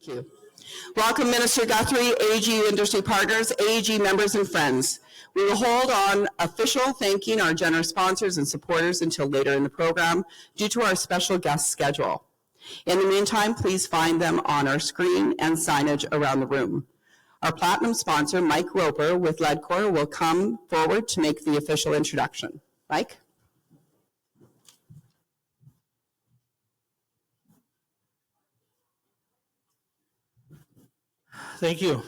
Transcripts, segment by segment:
Thank you. Welcome, Minister Guthrie, AG Industry Partners, AG members and friends. We will hold on official thanking our generous sponsors and supporters until later in the program due to our special guest schedule. In the meantime, please find them on our screen and signage around the room. Our platinum sponsor, Mike Roper with Ledcor, will come forward to make the official introduction. Mike? Thank you.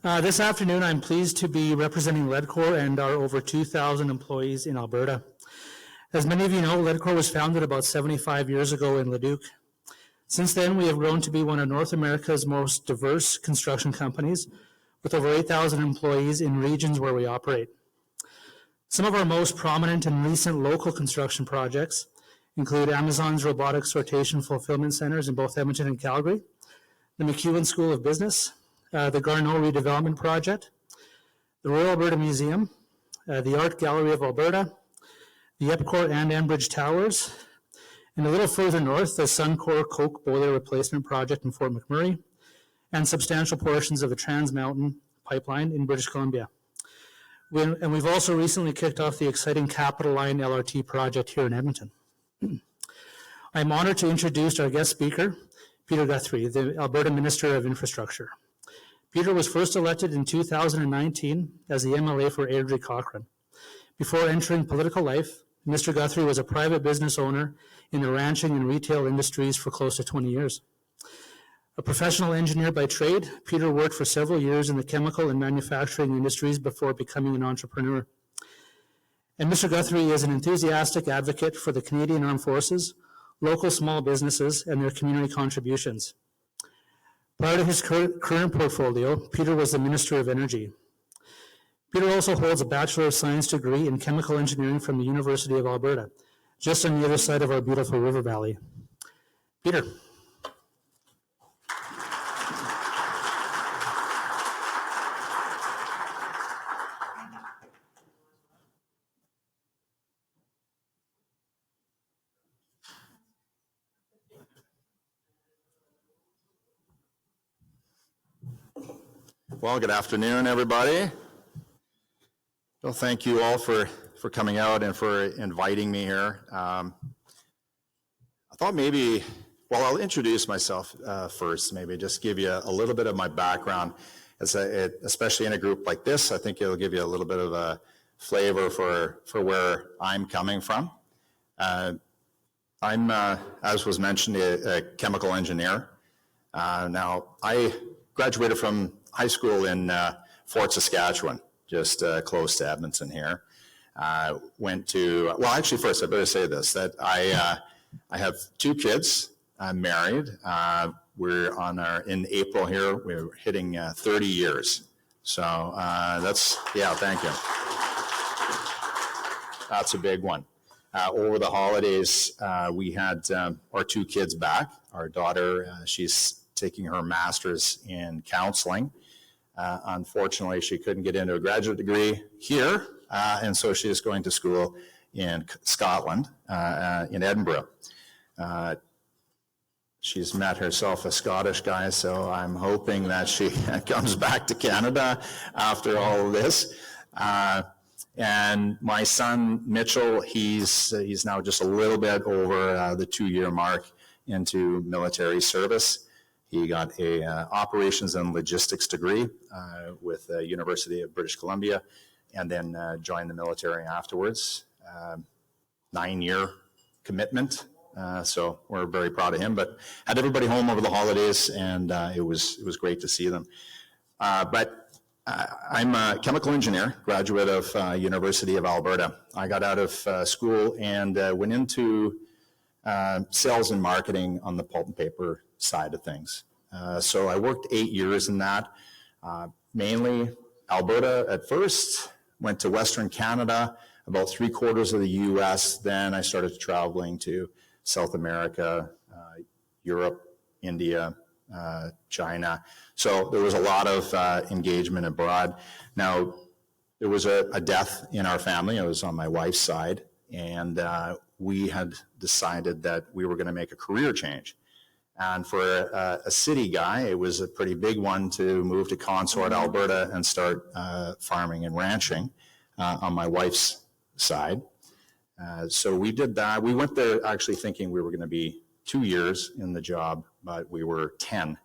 This afternoon, I'm pleased to be representing Ledcor and our over 2,000 employees in Alberta. As many of you know, Ledcor was founded about 75 years ago in Leduc. Since then, we have grown to be one of North America's most diverse construction companies, with over 8,000 employees in regions where we operate. Some of our most prominent and recent local construction projects include Amazon's robotic sortation fulfillment centers in both Edmonton and Calgary, the MacEwan School of Business, the Garneau Redevelopment Project, the Royal Alberta Museum, the Art Gallery of Alberta, the Epcot and Enbridge Towers, and a little further north, the Suncor Coke Boiler Replacement Project in Fort McMurray, and substantial portions of the Trans Mountain Pipeline in British Columbia. And we've also recently kicked off the exciting Capital Line LRT project here in Edmonton. I'm honored to introduce our guest speaker, Peter Guthrie, the Alberta Minister of Infrastructure. Peter was first elected in 2019 as the MLA for Airdrie-Cochrane. Before entering political life, Mr. Guthrie was a private business owner in the ranching and retail industries for close to 20 years. A professional engineer by trade, Peter worked for several years in the chemical and manufacturing industries before becoming an entrepreneur. And Mr. Guthrie is an enthusiastic advocate for the Canadian Armed Forces, local small businesses, and their community contributions. Prior to his current portfolio, Peter was the Minister of Energy. Peter also holds a Bachelor of Science degree in Chemical Engineering from the University of Alberta, just on the other side of our beautiful river valley. Peter. Well, good afternoon, everybody. Well, thank you all for coming out and for inviting me here. I thought maybe, well, I'll introduce myself first, maybe just give you a little bit of my background. Especially in a group like this, I think it'll give you a little bit of a flavor for where I'm coming from. I'm, as was mentioned, a chemical engineer. Now, I graduated from high school in Fort Saskatchewan, just close to Edmonton here. Went to, well, actually first I better say this, that I have 2 kids. I'm married. We're on in April here, we're hitting 30 years. So that's, yeah, thank you. That's a big one. Over the holidays, we had our 2 kids back. Our daughter, she's taking her master's in counseling. Unfortunately, she couldn't get into a graduate degree here, and so she is going to school in Scotland, in Edinburgh. She's met herself a Scottish guy, so I'm hoping that she comes back to Canada after all of this. And my son, Mitchell, he's now just a little bit over the 2-year mark into military service. He got a operations and logistics degree with the University of British Columbia, and then joined the military afterwards. 9-year commitment, so we're very proud of him. But had everybody home over the holidays, and it was great to see them. But I'm a chemical engineer, graduate of University of Alberta. I got out of school and went into sales and marketing on the pulp and paper side of things. So I worked 8 years in that, mainly Alberta at first, went to Western Canada, about 3/4 of the US. Then I started traveling to South America, Europe, India, China. So there was a lot of engagement abroad. Now, there was a death in our family. It was on my wife's side, and we had decided that we were going to make a career change. And for a city guy, it was a pretty big one to move to Consort, Alberta, and start farming and ranching on my wife's side. So we did that. We went there actually thinking we were going to be 2 years in the job, but we were 10.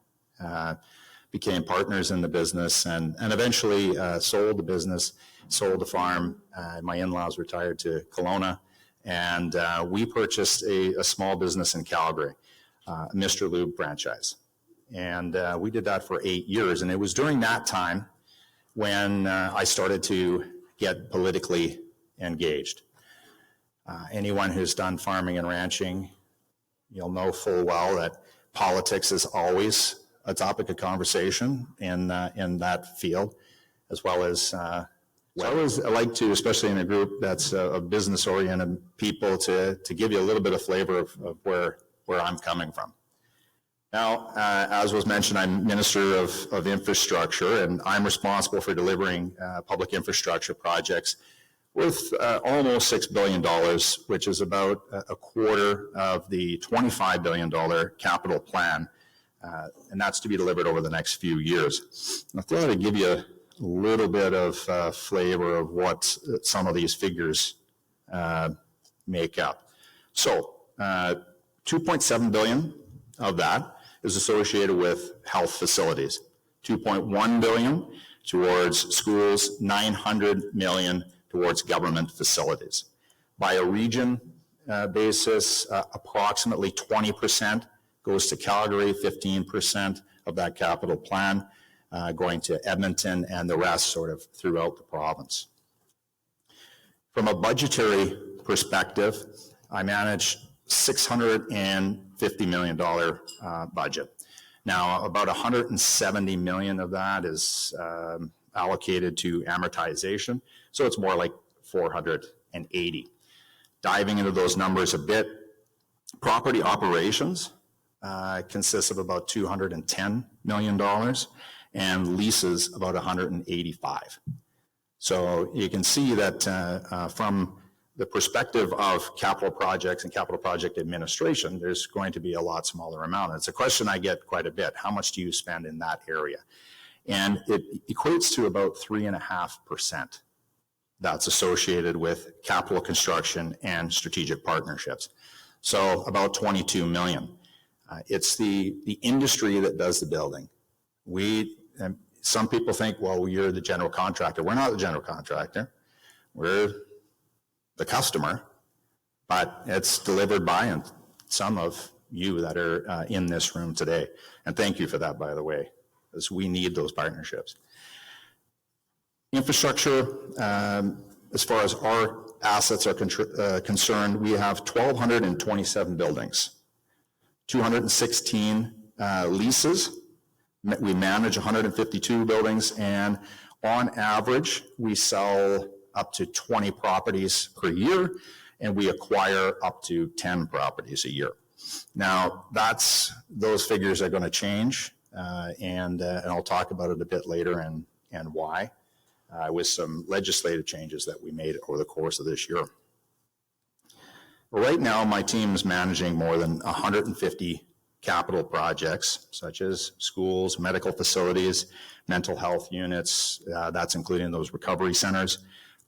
Became partners in the business and eventually sold the business, sold the farm. My in-laws retired to Kelowna, and we purchased a small business in Calgary, Mr. Lube franchise. And we did that for 8 years. And it was during that time when I started to get politically engaged. Anyone who's done farming and ranching, you'll know full well that politics is always a topic of conversation in that field, as well as so I always like to, especially in a group that's a business-oriented people, to give you a little bit of flavor of where I'm coming from. Now, as was mentioned, I'm Minister of Infrastructure, and I'm responsible for delivering public infrastructure projects worth almost $6 billion, which is about a quarter of the $25 billion capital plan, and that's to be delivered over the next few years. I thought I'd give you a little bit of flavor of what some of these figures make up. So, $2.7 billion of that is associated with health facilities, $2.1 billion towards schools, $900 million towards government facilities. By a region basis, approximately 20% goes to Calgary, 15% of that capital plan going to Edmonton, and the rest sort of throughout the province. From a budgetary perspective, I manage $650 million budget. Now, about $170 million of that is allocated to amortization, so it's more like 480. Diving into those numbers a bit, property operations consists of about $210 million, and leases about 185. So you can see that from the perspective of capital projects and capital project administration, there's going to be a lot smaller amount. It's a question I get quite a bit. How much do you spend in that area? And it equates to about 3.5% that's associated with capital construction and strategic partnerships. So about 22 million. It's the industry that does the building. Some people think, well, you're the general contractor. We're not the general contractor. We're the customer, but it's delivered by and some of you that are in this room today. And thank you for that, by the way, because we need those partnerships. Infrastructure, as far as our assets are concerned, we have 1,227 buildings, 216 leases. We manage 152 buildings, and on average, we sell up to 20 properties per year, and we acquire up to 10 properties a year. Now, those figures are going to change, and I'll talk about it a bit later and why, with some legislative changes that we made over the course of this year. Right now, my team is managing more than 150 capital projects, such as schools, medical facilities, mental health units, that's including those recovery centers,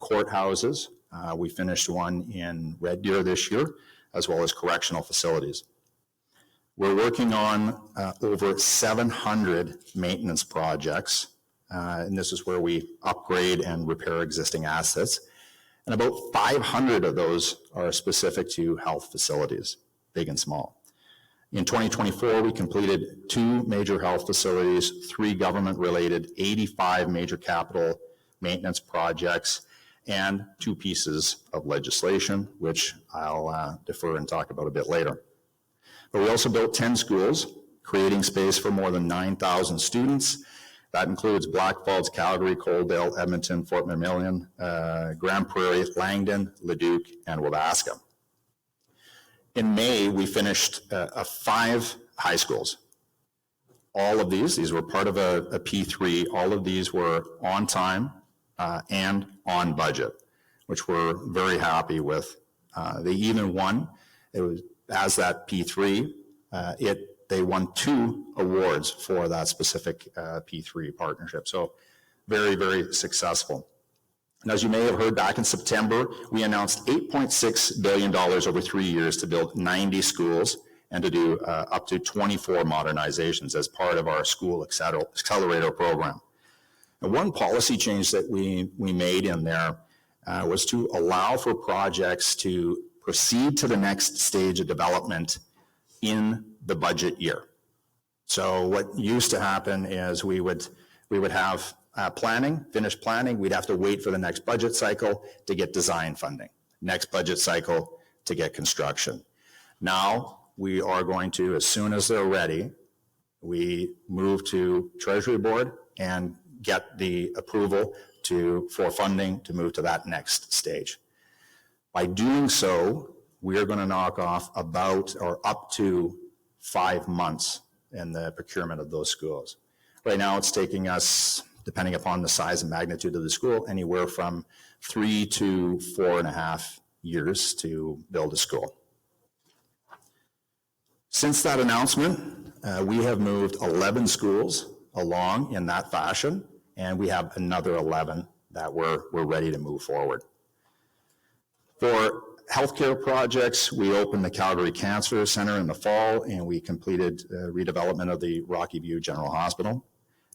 courthouses. We finished one in Red Deer this year, as well as correctional facilities. We're working on over 700 maintenance projects, and this is where we upgrade and repair existing assets. And about 500 of those are specific to health facilities, big and small. In 2024, we completed 2 major health facilities, 3 government-related, 85 major capital maintenance projects, and 2 pieces of legislation, which I'll defer and talk about a bit later. But we also built 10 schools, creating space for more than 9,000 students. That includes Black Falls, Calgary, Coaldale, Edmonton, Fort McMillan, Grand Prairie, Langdon, Leduc, and Wabasca. In May, we finished 5 high schools. All of these were part of a P3. All of these were on time and on budget, which we're very happy with. They even won. It was as that P3. they won 2 awards for that specific P3 partnership. So very, very successful. And as you may have heard, back in September, we announced $8.6 billion over 3 years to build 90 schools and to do up to 24 modernizations as part of our school accelerator program. And one policy change that we made in there was to allow for projects to proceed to the next stage of development in the budget year. So what used to happen is we would have planning, finished planning, we'd have to wait for the next budget cycle to get design funding, next budget cycle to get construction. Now we are going to, as soon as they're ready, we move to Treasury Board and get the approval for funding to move to that next stage. By doing so, we are going to knock off about or up to 5 months in the procurement of those schools. Right now, it's taking us, depending upon the size and magnitude of the school, anywhere from 3 to 4.5 years to build a school. Since that announcement, we have moved 11 schools along in that fashion, and we have another 11 that we're ready to move forward. For healthcare projects, we opened the Calgary Cancer Center in the fall, and we completed redevelopment of the Rocky View General Hospital.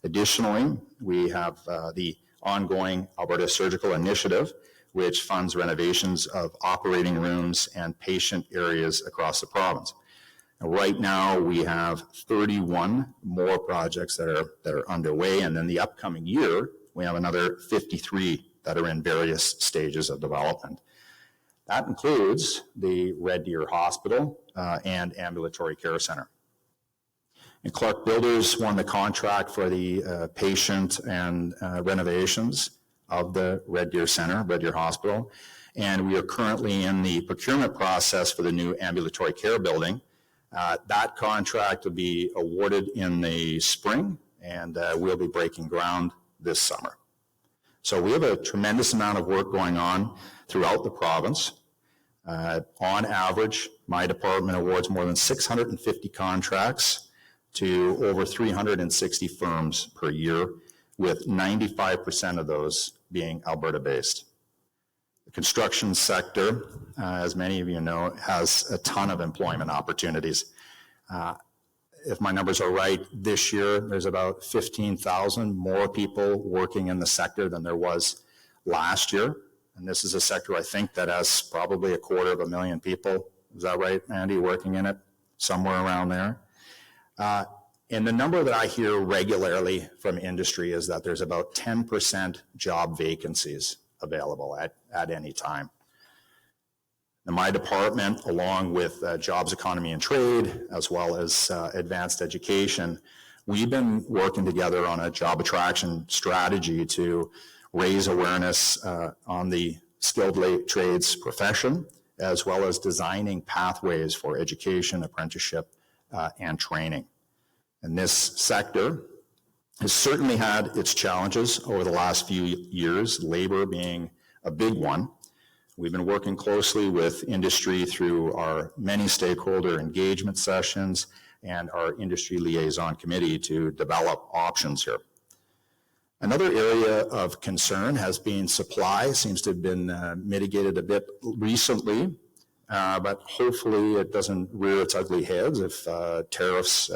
Additionally, we have the ongoing Alberta Surgical Initiative, which funds renovations of operating rooms and patient areas across the province. And right now, we have 31 more projects that are underway, and then the upcoming year, we have another 53 that are in various stages of development. That includes the Red Deer Hospital and Ambulatory Care Center. And Clark Builders won the contract for the patient and renovations of the Red Deer Center, Red Deer Hospital, and we are currently in the procurement process for the new ambulatory care building. That contract will be awarded in the spring, and we'll be breaking ground this summer. So we have a tremendous amount of work going on throughout the province. On average, my department awards more than 650 contracts to over 360 firms per year, with 95% of those being Alberta-based. The construction sector, as many of you know, has a ton of employment opportunities. If my numbers are right, this year there's about 15,000 more people working in the sector than there was last year. And this is a sector, I think, that has probably 250,000 people. Is that right, Andy, working in it? Somewhere around there. And the number that I hear regularly from industry is that there's about 10% job vacancies available at any time. In my department, along with Jobs, Economy and Trade, as well as Advanced Education, we've been working together on a job attraction strategy to raise awareness on the skilled trades profession, as well as designing pathways for education, apprenticeship, and training. And this sector has certainly had its challenges over the last few years, labor being a big one. We've been working closely with industry through our many stakeholder engagement sessions and our industry liaison committee to develop options here. Another area of concern has been supply. Seems to have been mitigated a bit recently, but hopefully it doesn't rear its ugly heads if tariffs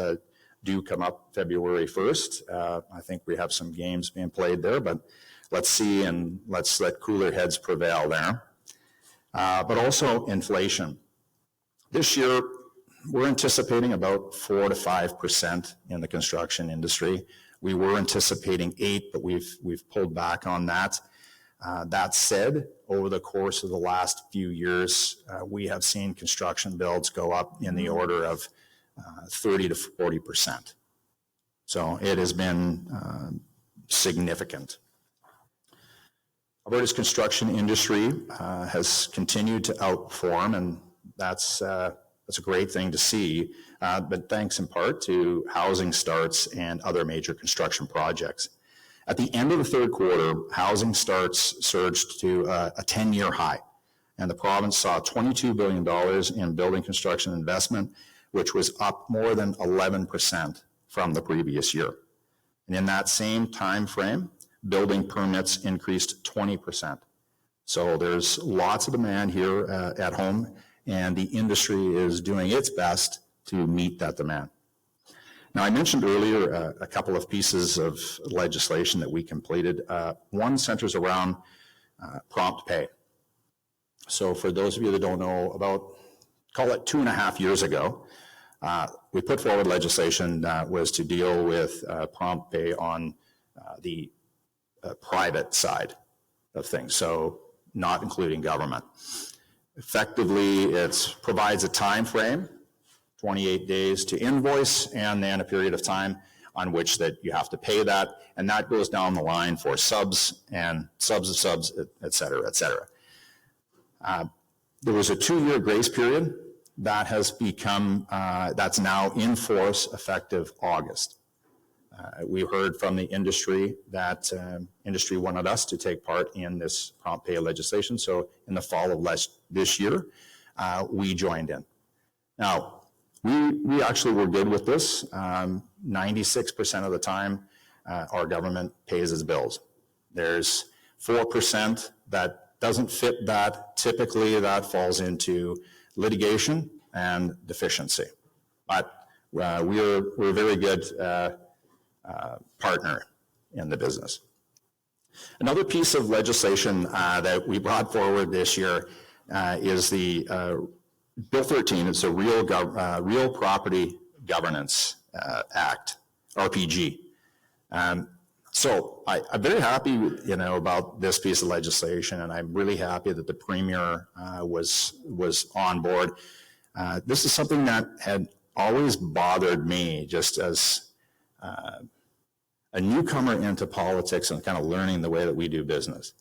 do come up February 1st. I think we have some games being played there, but let's see, and let's let cooler heads prevail there. But also inflation. This year, we're anticipating about 4 to 5% in the construction industry. We were anticipating 8, but we've pulled back on that. That said, over the course of the last few years, we have seen construction builds go up in the order of 30 to 40%. So it has been significant. Alberta's construction industry has continued to outperform, and that's a great thing to see, but thanks in part to housing starts and other major construction projects. At the end of the third quarter, housing starts surged to a 10-year high, and the province saw $22 billion in building construction investment, which was up more than 11% from the previous year. And in that same time frame, building permits increased 20%. So there's lots of demand here at home, and the industry is doing its best to meet that demand. Now, I mentioned earlier a couple of pieces of legislation that we completed. One centers around prompt pay. So for those of you that don't know, about, call it 2.5 years ago, we put forward legislation that was to deal with prompt pay on the private side of things, so not including government. Effectively, it provides a time frame, 28 days to invoice, and then a period of time on which that you have to pay that, and that goes down the line for subs and subs of subs, et cetera, et cetera. There was a 2-year grace period that has become, that's now in force effective August. We heard from the industry that industry wanted us to take part in this prompt pay legislation, so in the fall of this year, we joined in. Now, we actually were good with this. 96% of the time, our government pays its bills. There's 4% that doesn't fit that. Typically, that falls into litigation and deficiency. But we're a very good partner in the business. Another piece of legislation that we brought forward this year is the Bill 13. It's a Real Property Governance Act, RPG. So I'm very happy, about this piece of legislation, and I'm really happy that the Premier was on board. This is something that had always bothered me, just as a newcomer into politics and kind of learning the way that we do business.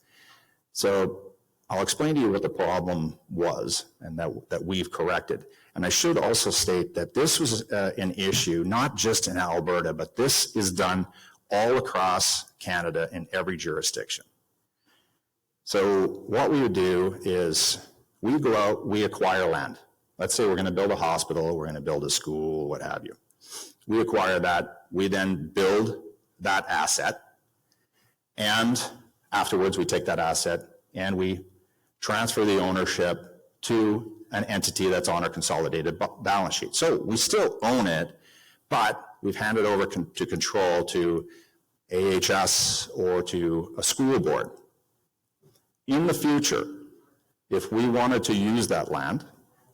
So I'll explain to you what the problem was and that we've corrected. And I should also state that this was an issue, not just in Alberta, but this is done all across Canada in every jurisdiction. So what we would do is we go out, we acquire land. Let's say we're going to build a hospital, we're going to build a school, what have you. We acquire that, we then build that asset, and afterwards we take that asset and we transfer the ownership to an entity that's on our consolidated balance sheet. So we still own it, but we've handed over to control to AHS or to a school board. In the future, if we wanted to use that land,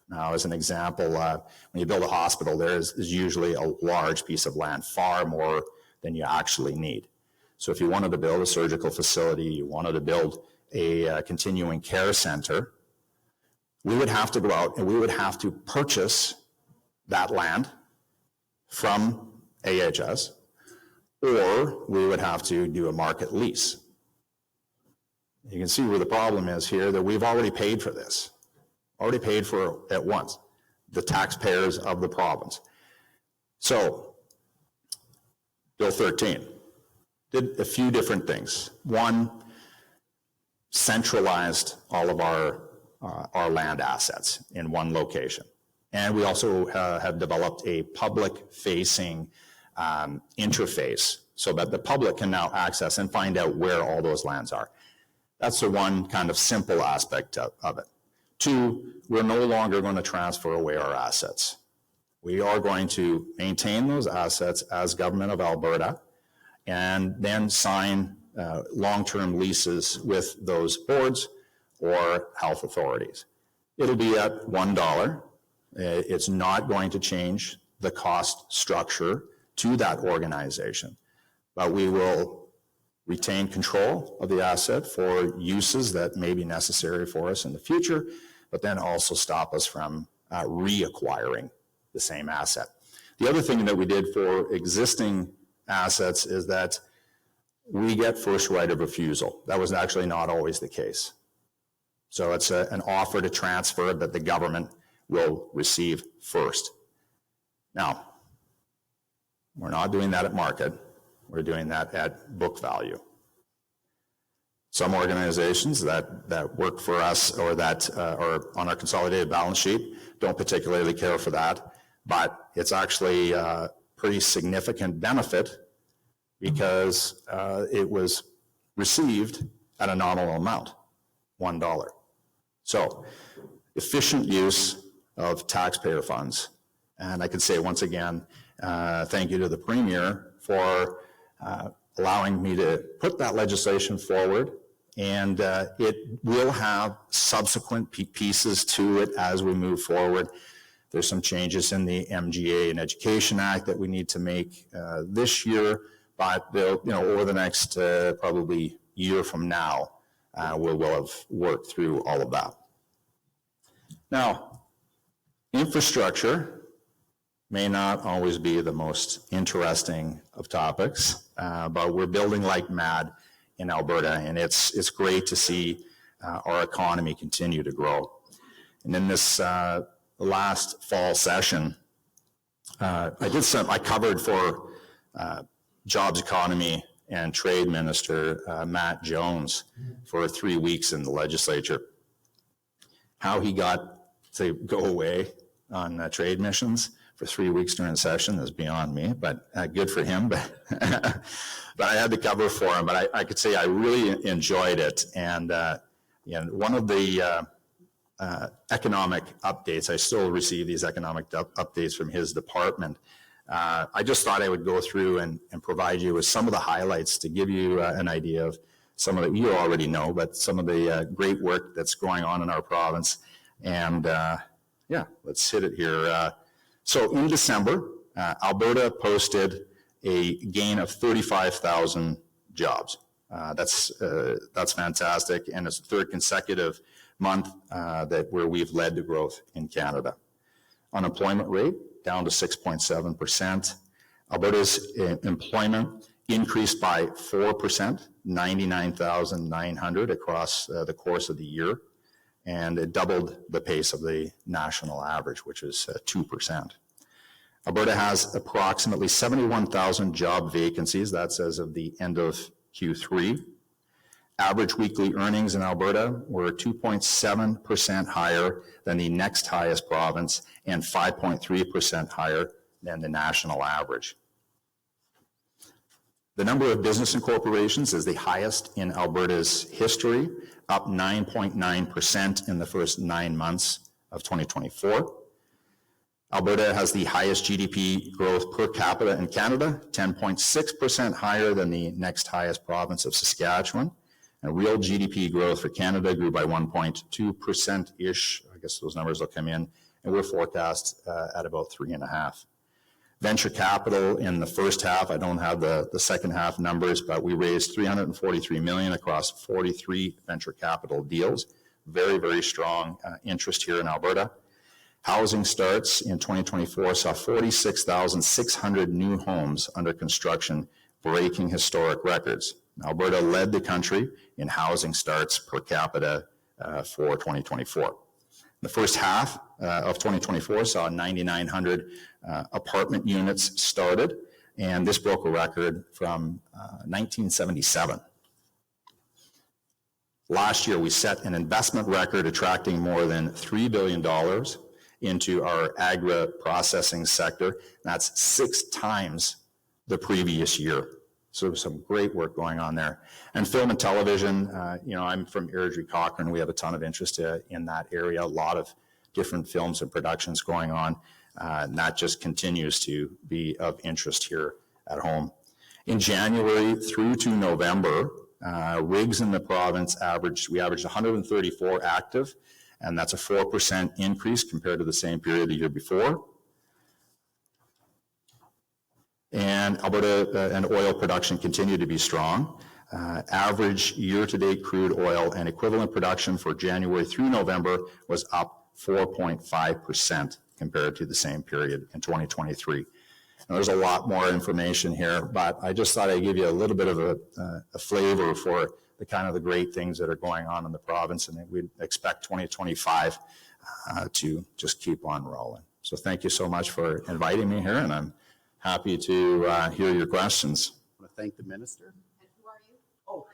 now as an example, when you build a hospital, there's usually a large piece of land, far more than you actually need. So if you wanted to build a surgical facility, you wanted to build a continuing care center, we would have to go out and we would have to purchase that land from AHS, or we would have to do a market lease. You can see where the problem is here, that we've already paid for this, already paid for it once, the taxpayers of the province. So, Bill 13 did a few different things. One, centralized all of our land assets in one location. And we also have developed a public-facing interface so that the public can now access and find out where all those lands are. That's the one kind of simple aspect of it. Two, we're no longer going to transfer away our assets. We are going to maintain those assets as Government of Alberta and then sign long-term leases with those boards or health authorities. It'll be at $1. It's not going to change the cost structure to that organization, but we will retain control of the asset for uses that may be necessary for us in the future, but then also stop us from reacquiring the same asset. The other thing that we did for existing assets is that we get first right of refusal. That was actually not always the case. So it's an offer to transfer that the government will receive first. Now, we're not doing that at market. We're doing that at book value. Some organizations that work for us or that are on our consolidated balance sheet don't particularly care for that. but it's actually a pretty significant benefit because it was received at a nominal amount, $1. So efficient use of taxpayer funds. And I could say once again, thank you to the Premier for allowing me to put that legislation forward. And it will have subsequent pieces to it as we move forward. There's some changes in the MGA and Education Act that we need to make this year, but over the next probably year from now, we'll have worked through all of that. Now, infrastructure may not always be the most interesting of topics, but we're building like mad in Alberta, and it's great to see our economy continue to grow. And in this last fall session, I covered for Jobs, Economy, and Trade Minister Matt Jones for 3 weeks in the legislature. How he got to go away on trade missions for 3 weeks during the session is beyond me, but good for him. But I had to cover for him. But I could say I really enjoyed it. And one of the economic updates, I still receive these economic updates from his department. I just thought I would go through and provide you with some of the highlights to give you an idea of some of the, you already know, but some of the great work that's going on in our province. And yeah, let's hit it here. So in December, Alberta posted a gain of 35,000 jobs. That's fantastic, and it's the third consecutive month where we've led the growth in Canada. Unemployment rate down to 6.7%. Alberta's employment increased by 4%, 99,900 across the course of the year, and it doubled the pace of the national average, which is 2%. Alberta has approximately 71,000 job vacancies. That's as of the end of Q3. Average weekly earnings in Alberta were 2.7% higher than the next highest province and 5.3% higher than the national average. The number of business incorporations is the highest in Alberta's history, up 9.9% in the first 9 months of 2024. Alberta has the highest GDP growth per capita in Canada, 10.6% higher than the next highest province of Saskatchewan. And real GDP growth for Canada grew by 1.2%-ish. I guess those numbers will come in, and we're forecast at about 3.5%. Venture capital in the first half, I don't have the second half numbers, but we raised $343 million across 43 venture capital deals. Very, very strong interest here in Alberta. Housing starts in 2024 saw 46,600 new homes under construction, breaking historic records. Alberta led the country in housing starts per capita for 2024. The first half of 2024 saw 9,900 apartment units started, and this broke a record from 1977. Last year, we set an investment record attracting more than $3 billion into our agri-processing sector. That's 6 times the previous year. So some great work going on there. And film and television, I'm from Airdrie-Cochrane. We have a ton of interest in that area, a lot of different films and productions going on. And that just continues to be of interest here at home. In January through to November, rigs in the province we averaged 134 active, and that's a 4% increase compared to the same period the year before. And Alberta and oil production continue to be strong. Average year-to-date crude oil and equivalent production for January through November was up 4.5% compared to the same period in 2023. Now, there's a lot more information here, but I just thought I'd give you a little bit of a flavor for the kind of the great things that are going on in the province, and we expect 2025 to just keep on rolling. So thank you so much for inviting me here, and I'm happy to hear your questions. I want to thank the minister. And who are you? Oh.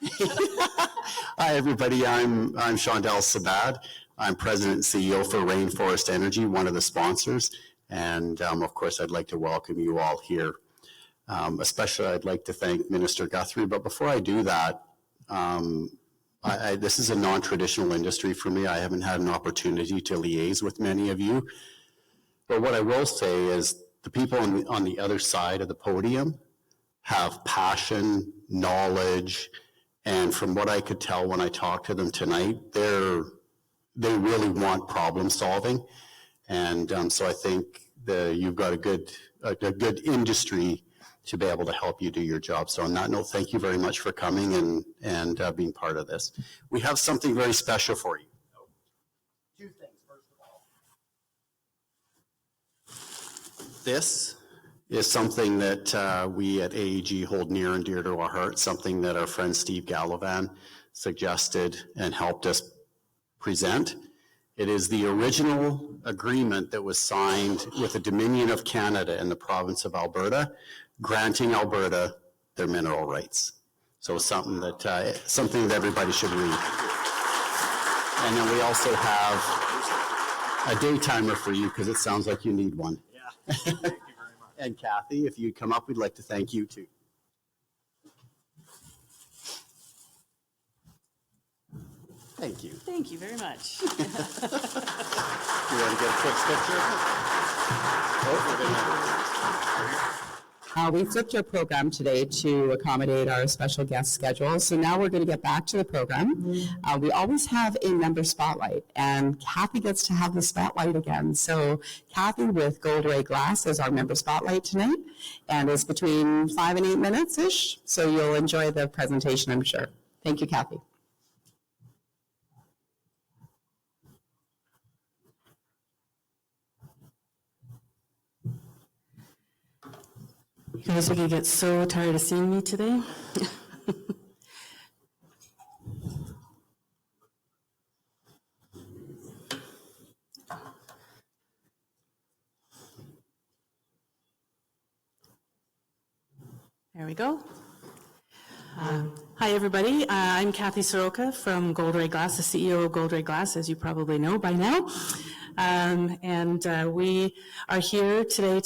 Hi, everybody. I'm Shondell Sabad. I'm president and CEO for Rainforest Energy, one of the sponsors. And of course, I'd like to welcome you all here. Especially, I'd like to thank Minister Guthrie. But before I do that, this is a non-traditional industry for me. I haven't had an opportunity to liaise with many of you. But what I will say is the people on the other side of the podium have passion, knowledge, and from what I could tell when I talked to them tonight, they really want problem solving. And so I think you've got a good industry to be able to help you do your job. So on that note, thank you very much for coming and being part of this. We have something very special for you. Two things, first of all. This is something that we at AEG hold near and dear to our hearts, something that our friend Steve Gallivan suggested and helped us present. It is the original agreement that was signed with the Dominion of Canada and the province of Alberta, granting Alberta their mineral rights. So something that everybody should read. And then we also have a day timer for you because it sounds like you need one. Yeah, thank you very much. And Kathy, if you come up, we'd like to thank you too. Thank you. Thank you very much. You want to get a quick picture? We flipped our program today to accommodate our special guest schedule. So now we're going to get back to the program. We always have a member spotlight, and Kathy gets to have the spotlight again. So Kathy with Gold Ray Glass is our member spotlight tonight, and it's between 5 and 8 minutes-ish. So you'll enjoy the presentation, I'm sure. Thank you, Kathy. You guys are going to get so tired of seeing me today. There we go. Hi, everybody. I'm Kathy Soroka from Gold Ray Glass, the CEO of Gold Ray Glass, as you probably know by now. We are here today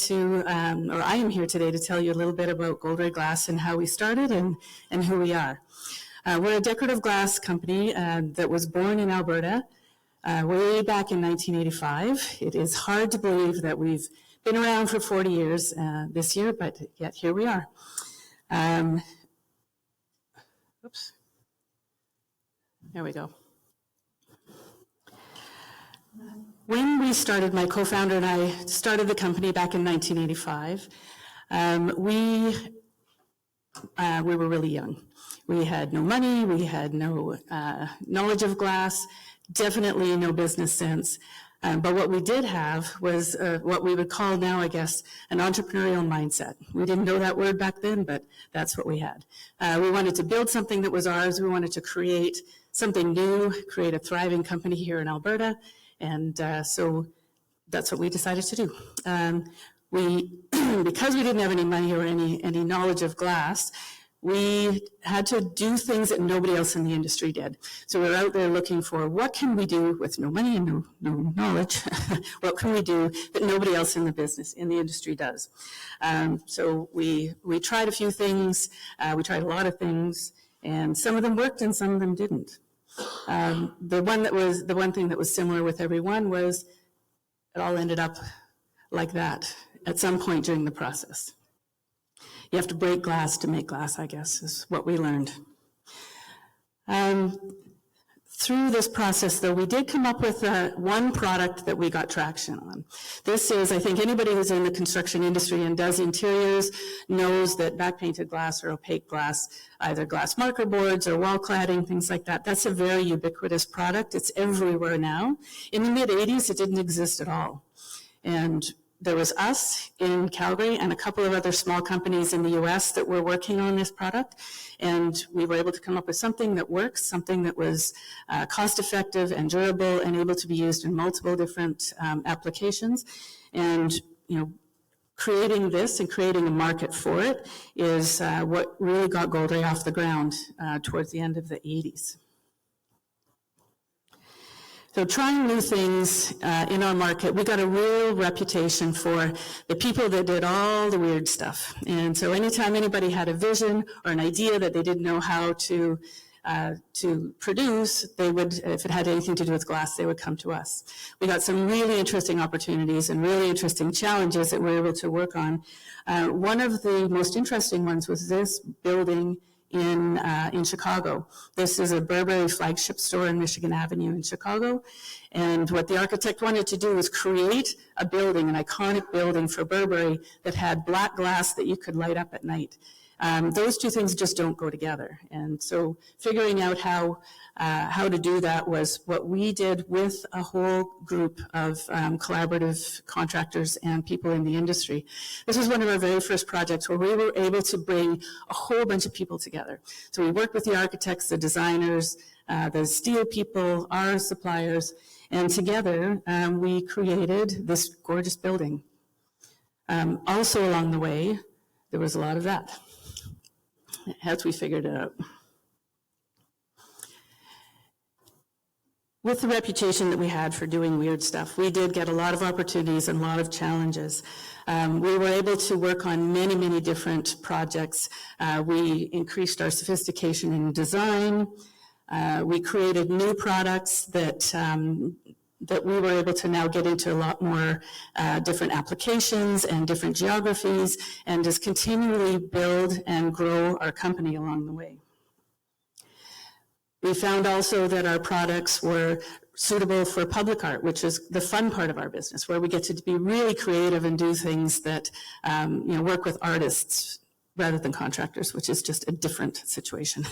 I am here today to tell you a little bit about Gold Ray Glass and how we started and who we are. We're a decorative glass company that was born in Alberta way back in 1985. It is hard to believe that we've been around for 40 years this year, but yet here we are. Oops. There we go. When we started, my co-founder and I started the company back in 1985, we were really young. We had no money, we had no knowledge of glass, definitely no business sense. But what we did have was what we would call now, I guess, an entrepreneurial mindset. We didn't know that word back then, but that's what we had. We wanted to build something that was ours. We wanted to create something new, create a thriving company here in Alberta. And so that's what we decided to do. Because we didn't have any money or any knowledge of glass, we had to do things that nobody else in the industry did. So we were out there looking for what can we do with no money and no knowledge, what can we do that nobody else in the industry does. So we tried a few things, we tried a lot of things, and some of them worked and some of them didn't. The one thing that was similar with everyone was it all ended up like that at some point during the process. You have to break glass to make glass, I guess, is what we learned. Through this process, though, we did come up with one product that we got traction on. This is, I think anybody who's in the construction industry and does interiors knows that back-painted glass or opaque glass, either glass marker boards or wall cladding, things like that, that's a very ubiquitous product. It's everywhere now. In the mid-'80s, it didn't exist at all. And there was us in Calgary and a couple of other small companies in the US that were working on this product. And we were able to come up with something that works, something that was cost-effective and durable and able to be used in multiple different applications. And, creating this and creating a market for it is what really got Gold Ray off the ground towards the end of the 80s. So trying new things in our market, we got a real reputation for the people that did all the weird stuff. And so anytime anybody had a vision or an idea that they didn't know how to produce, they would, if it had anything to do with glass, they would come to us. We got some really interesting opportunities and really interesting challenges that we were able to work on. One of the most interesting ones was this building in Chicago. This is a Burberry flagship store in Michigan Avenue in Chicago. And what the architect wanted to do was create a building, an iconic building for Burberry that had black glass that you could light up at night. Those two things just don't go together. And so figuring out how to do that was what we did with a whole group of collaborative contractors and people in the industry. This was one of our very first projects where we were able to bring a whole bunch of people together. So we worked with the architects, the designers, the steel people, our suppliers, and together we created this gorgeous building. Also along the way, there was a lot of that as we figured it out. With the reputation that we had for doing weird stuff, we did get a lot of opportunities and a lot of challenges. We were able to work on many, many different projects. We increased our sophistication in design. We created new products that we were able to now get into a lot more different applications and different geographies, and just continually build and grow our company along the way. We found also that our products were suitable for public art, which is the fun part of our business, where we get to be really creative and do things that, work with artists rather than contractors, which is just a different situation.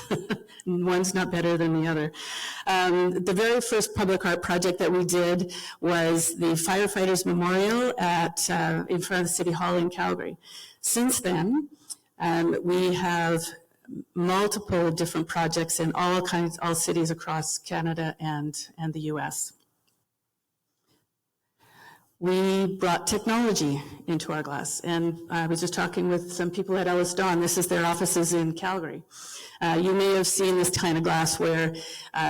One's not better than the other. The very first public art project that we did was the Firefighters Memorial in front of the City Hall in Calgary. Since then, we have multiple different projects in all cities across Canada and the US. We brought technology into our glass, and I was just talking with some people at Ellis Dawn. This is their offices in Calgary. You may have seen this kind of glass where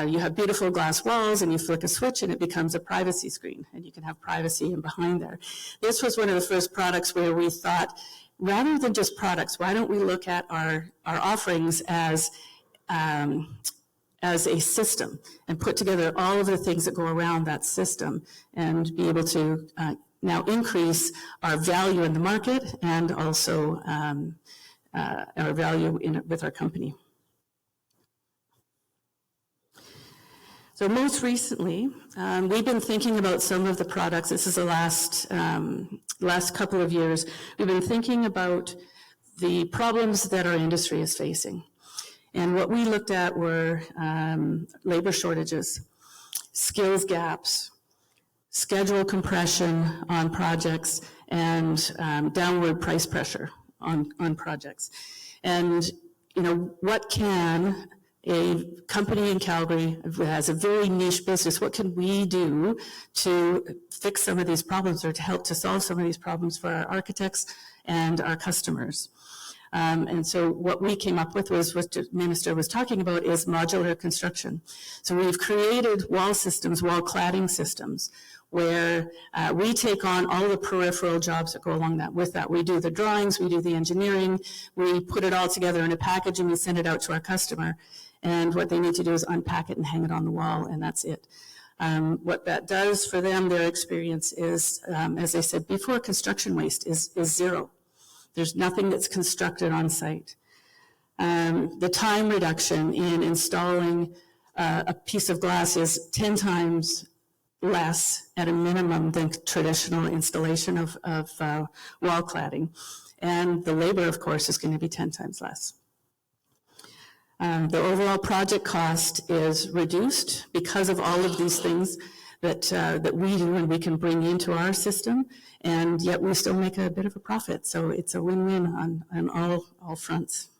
you have beautiful glass walls and you flick a switch and it becomes a privacy screen, and you can have privacy in behind there. This was one of the first products where we thought, rather than just products, why don't we look at our offerings as a system and put together all of the things that go around that system and be able to now increase our value in the market and also our value with our company. So most recently, we've been thinking about some of the products. This is the last couple of years. We've been thinking about the problems that our industry is facing. And what we looked at were labor shortages, skills gaps, schedule compression on projects, and downward price pressure on projects. And, what can a company in Calgary that has a very niche business, what can we do to fix some of these problems or to help to solve some of these problems for our architects and our customers? And so what we came up with was what the minister was talking about is modular construction. So we've created wall systems, wall cladding systems, where we take on all the peripheral jobs that go along with that. We do the drawings, we do the engineering, we put it all together in a package and we send it out to our customer. And what they need to do is unpack it and hang it on the wall, and that's it. What that does for them, their experience is, as I said before, construction waste is zero. There's nothing that's constructed on site. The time reduction in installing a piece of glass is 10 times less at a minimum than traditional installation of wall cladding. And the labor, of course, is going to be 10 times less. The overall project cost is reduced because of all of these things that we do and we can bring into our system, and yet we still make a bit of a profit. So it's a win-win on all fronts.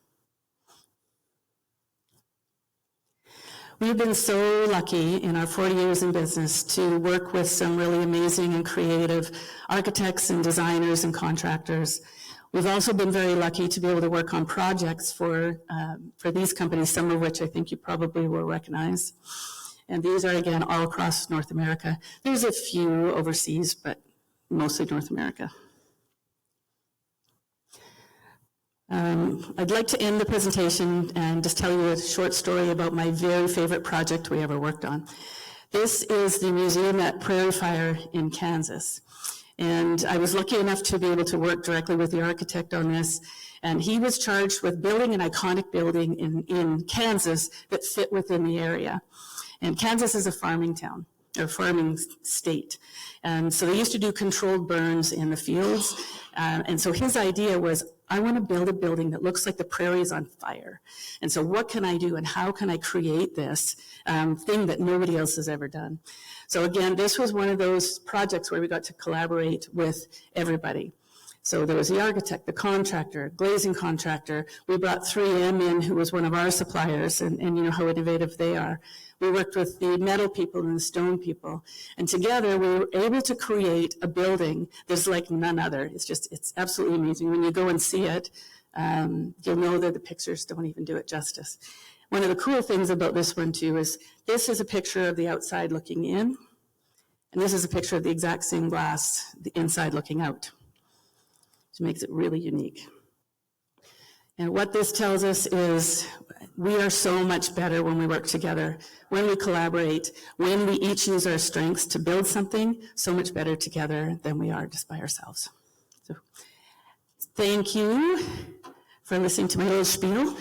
We've been so lucky in our 40 years in business to work with some really amazing and creative architects and designers and contractors. We've also been very lucky to be able to work on projects for these companies, some of which I think you probably will recognize. And these are, again, all across North America. There's a few overseas, but mostly North America. I'd like to end the presentation and just tell you a short story about my very favorite project we ever worked on. This is the museum at Prairie Fire in Kansas. And I was lucky enough to be able to work directly with the architect on this. And he was charged with building an iconic building in Kansas that fit within the area. And Kansas is a farming town, or farming state. And so they used to do controlled burns in the fields. And so his idea was, I want to build a building that looks like the prairie is on fire. And so what can I do and how can I create this thing that nobody else has ever done? So again, this was one of those projects where we got to collaborate with everybody. So there was the architect, the contractor, glazing contractor. We brought 3M in, who was one of our suppliers, and you know how innovative they are. We worked with the metal people and the stone people. And together we were able to create a building that's like none other. It's absolutely amazing. When you go and see it, you'll know that the pictures don't even do it justice. One of the cool things about this one too is this is a picture of the outside looking in, and this is a picture of the exact same glass, the inside looking out, which makes it really unique. And what this tells us is we are so much better when we work together, when we collaborate, when we each use our strengths to build something, so much better together than we are just by ourselves. So thank you for listening to my little spiel.